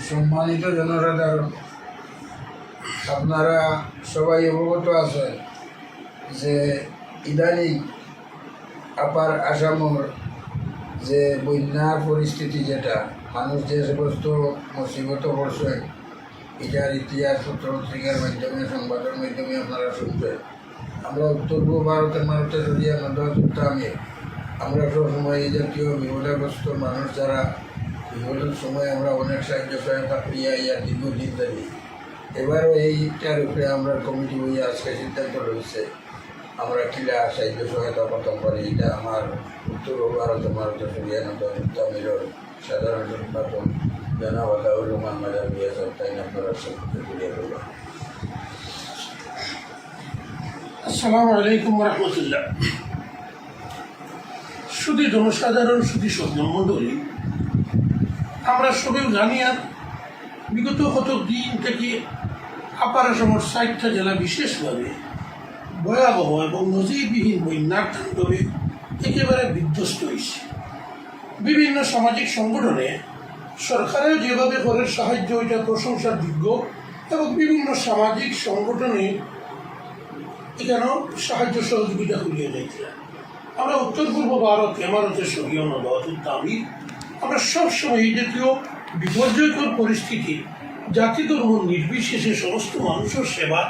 সম্মানিত জনসাধারণ, আপনারা সবাই অবগত আছেন যে ইদানিং আপার আসামর যে বন্যার পরিস্থিতি, যেটা মানুষ যে সমস্ত মুসিবত পড়ছে, এটার ইতিহাস পত্রিকার মাধ্যমে, সংবাদের মাধ্যমে আপনারা শুনছেন। আমরা উত্তর পূর্ব ভারতের যদি আমরা সবসময় এই জাতীয় বিপদগ্রস্ত মানুষ যারা বিপদের সময় আমরা অনেক সাহায্য সহায়তা করিয়া ইয়ার দীর্ঘদিন ধরে। এবারও এইটার উপরে আমরা কমিটি বই আজকে সিদ্ধান্ত রয়েছে আমরা কিলা সাহায্য সহায়তা করতে পারি। এটা আমার উত্তর ভারতের তামিলের সাধারণ সম্পাদক জনাব আতাউর রহমান মাজার বিয়াসব, তাই আপনারা সকলকে তুলে দেবেন। আসসালামু আলাইকুম রহমতুল্লাহ। শুধু জনসাধারণ, শুধু সন্ধ্যমণ্ডলী, আমরা সবেও জানি আর বিগত কত দিন থেকে আপার আসামের ৬০টা জেলা বিশেষভাবে ভয়াবহ এবং নজিরবিহীন বন্যার তাণ্ডবে একেবারে বিধ্বস্ত হয়েছে। বিভিন্ন সামাজিক সংগঠনে সরকারেও যেভাবে করে সাহায্য, এটা প্রশংসার যোগ্য, এবং বিভিন্ন সামাজিক সংগঠনে এখানেও সাহায্য সহযোগিতা করিয়ে যাইতে। আমরা উত্তর পূর্ব ভারত এমারতের সহিয়ন তামিল, আমরা সবসময় এই জাতীয় বিপর্যয়কর পরিস্থিতি জাতি ধর্ম নির্বিশেষে সমস্ত মানুষের সেবা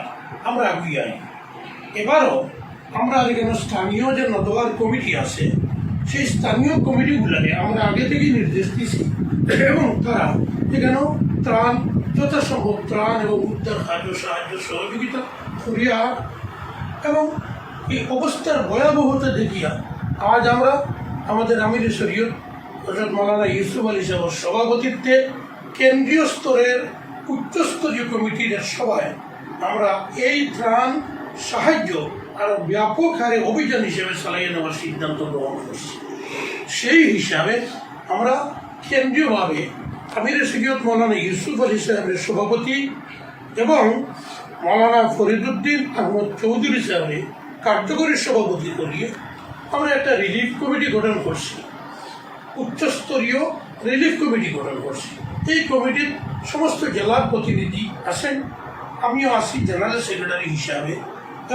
আমরা এগিয়ে আনি। এবারও আমরা এখানে স্থানীয় যে নদওয়ার কমিটি আছে, সেই স্থানীয় কমিটিগুলোকে আমরা আগে থেকেই নির্দেশ দিয়েছি, এবং তারা এখানেও ত্রাণ, যথাসম্ভব ত্রাণ এবং উদ্ধার কার্য সাহায্য সহযোগিতা করিয়া, এবং এই অবস্থার ভয়াবহতা দেখিয়া আজ আমরা আমাদের আমির শরীয়ত হযরত মাওলানা ইউসুফ আলী সাহেবের সভাপতিত্বে কেন্দ্রীয় স্তরের উচ্চস্তরীয় কমিটির সভায় আমরা এই ত্রাণ সাহায্য আরও ব্যাপক হারে অভিযান হিসেবে চালিয়ে নেওয়ার সিদ্ধান্ত গ্রহণ করছি। সেই হিসাবে আমরা কেন্দ্রীয়ভাবে আমির শরীয়ত মাওলানা ইউসুফ আলী সাহেবের সভাপতি এবং মাওলানা ফরিদুদ্দিন আহমদ চৌধুরী সাহেবের কার্যকরী সভাপতি করিয়ে আমরা একটা রিলিফ কমিটি গঠন করছি, উচ্চস্তরীয় রিলিফ কমিটি গঠন করছি। এই কমিটির সমস্ত জেলার প্রতিনিধি আছেন, আমিও আছি জেনারেল সেক্রেটারি হিসাবে,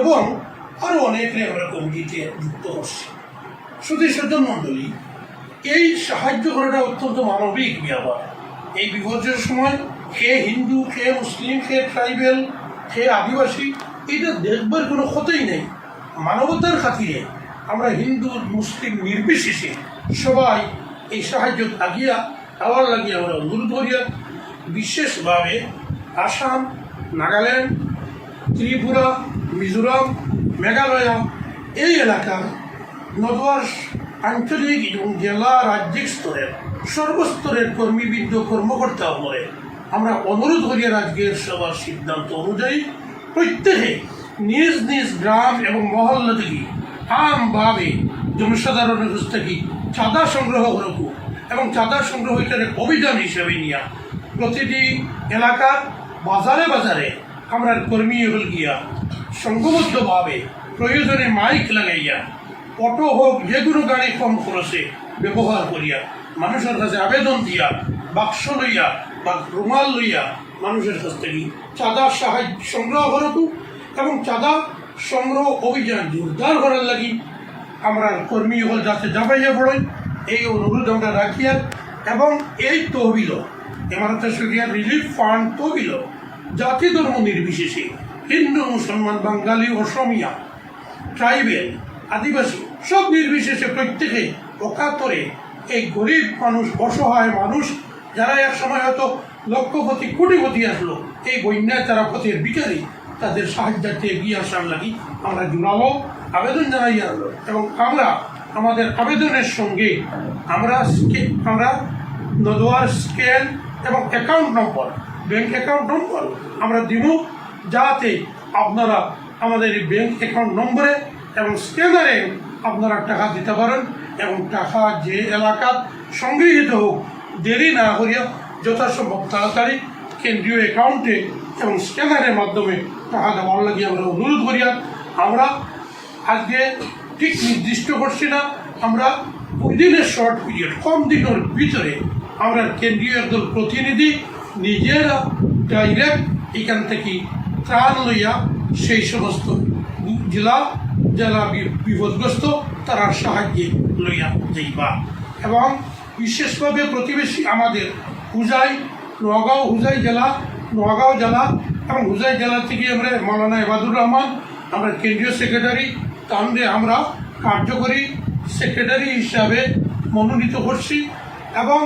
এবং আরও অনেকে আমরা কমিটিতে যুক্ত করছি। শুধু সজ্জনমণ্ডলী, এই সাহায্য করাটা অত্যন্ত মানবিক ব্যাপার। এই বিপর্যয়ের সময় কে হিন্দু, কে মুসলিম, কে ট্রাইবেল, কে আদিবাসী, এটা দেখবার কোনো কথাই নেই। মানবতার খাতিরে আমরা হিন্দু মুসলিম নির্বিশেষে সবাই এই সাহায্য আগিয়া দেওয়ার লাগিয়ে আমরা অনুরোধ করিয়া, বিশেষভাবে আসাম, নাগাল্যান্ড, ত্রিপুরা, মিজোরাম, মেঘালয় এই এলাকার নদওয়ার আঞ্চলিক এবং জেলা রাজ্যিক স্তরের সর্বস্তরের কর্মীবৃন্দ কর্মকর্তা বলে আমরা অনুরোধ করিয়া আজকের সবার সিদ্ধান্ত অনুযায়ী প্রত্যেকে নিজ নিজ গ্রাম এবং মহল্লা থেকে আমভাবে জনসাধারণের কাছ থেকে চাঁদা সংগ্রহ করব, এবং চাঁদা সংগ্রহ এখানে অভিযান হিসেবে নিয়ে প্রতিটি এলাকার বাজারে বাজারে আমরা কর্মী হল গিয়া সংঘবদ্ধভাবে প্রয়োজনে মাইক লাগাইয়া, অটো হোক যে কোনো গাড়ি কম খরচে ব্যবহার করিয়া মানুষের কাছে আবেদন দিয়া, বাক্স লইয়া বা রুমাল লইয়া মানুষের কাছ থেকে চাঁদা সাহায্য সংগ্রহ করব, এবং চাঁদা সংগ্রহ অভিযান জোরদার করার লাগি আমরা কর্মী হল যাতে যাবাইয়া পড়েন এই অনুরোধ আমরা রাখিয়া, এবং এই তহবিল এমারতের শরিয়ার রিলিফ ফান্ড তহবিল জাতি ধর্ম নির্বিশেষে হিন্দু, মুসলমান, বাঙালি, অসমিয়া, ট্রাইবেল, আদিবাসী সব নির্বিশেষে প্রত্যেকে অকাতরে এই গরিব মানুষ, অসহায় মানুষ যারা এক সময় হয়তো লক্ষপতি কোটিপতি আসলো, এই বন্যায় তারা পথের বিকারী, তাদের সাহায্যার্থে এগিয়ে আসার লাগি আমরা জোরালো আবেদন জানাইয়া, এবং আমরা আমাদের আবেদনের সঙ্গে আমরা নদওয়ার স্কেল এবং account number, bank account number আমরা দিব, যাতে আপনারা আমাদের এই ব্যাংক অ্যাকাউন্ট নম্বরে এবং স্ক্যানারে আপনারা টাকা দিতে পারেন, এবং টাকা যে এলাকার সংগৃহীত হোক দেরি না করিয়া যথাসম্ভব তাড়াতাড়ি কেন্দ্রীয় অ্যাকাউন্টে এবং স্ক্যানারের মাধ্যমে টাকা দেওয়ার লাগে আমরা অনুরোধ করিয়া। আমরা আজকে ঠিক নির্দিষ্ট করছি না, আমরা উইদিন এ শর্ট পিরিয়ড, কম দিনের ভিতরে আমরা কেন্দ্রীয় একদল প্রতিনিধি নিজেরা ডাইরেক্ট এখান থেকে ত্রাণ লইয়া সেই সমস্ত জেলা বিপদগ্রস্ত তারা সাহায্যে লইয়া যাইবা। এবং বিশেষভাবে প্রতিবেশী আমাদের হুজাই জেলা এবং হুজাই জেলা থেকে আমরা মৌলানা ইবাদুর রহমান আমরা কেন্দ্রীয় সেক্রেটারি তাহলে আমরা কার্যকরী সেক্রেটারি হিসাবে মনোনীত করছি এবং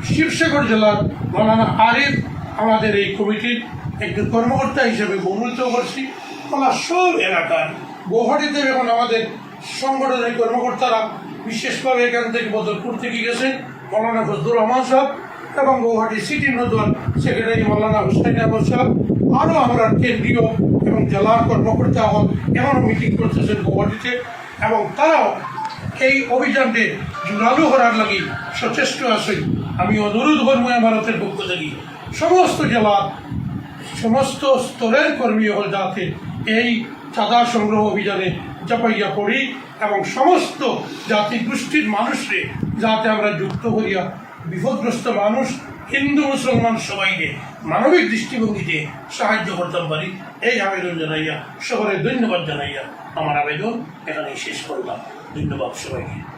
শিবসাগর জেলার মৌলানা আরিফ আমাদের এই কমিটির একজন কর্মকর্তা হিসেবে মনোনীত করছি। আমরা সব এলাকার গৌহাটিতে এখন আমাদের সংগঠনের কর্মকর্তারা বিশেষভাবে এখান থেকে বদরপুর থেকে গেছেন মৌলানা ফজলুর রহমান সাহেব এবং গৌহাটি সিটি নদওয়াল সেক্রেটারি মৌলানা হুসাইন আহমদ সাহেব, আরও আমরা কেন্দ্রীয় এবং জেলার কর্মকর্তা এমনও মিটিং করতেছেন গৌহাটিতে এবং তারাও এই অভিযানকে জোরালো করার লাগি সচেষ্ট আছেন। আমি অনুরোধ করব ভারতের পক্ষ থেকে সমস্ত জেলার সমস্ত স্তরের কর্মী হল যাতে এই চাঁদা সংগ্রহ অভিযানে চাপাইয়া পড়ি এবং সমস্ত জাতি গোষ্ঠীর মানুষকে যাতে আমরা যুক্ত করিয়া বিপদগ্রস্ত মানুষ হিন্দু মুসলমান সবাইকে মানবিক দৃষ্টিভঙ্গিতে সাহায্য করতে পারি এই আবেদন জানাইয়া শহরে ধন্যবাদ জানাইয়া আমার আবেদন এখানেই শেষ করলাম। ধন্যবাদ সবাইকে।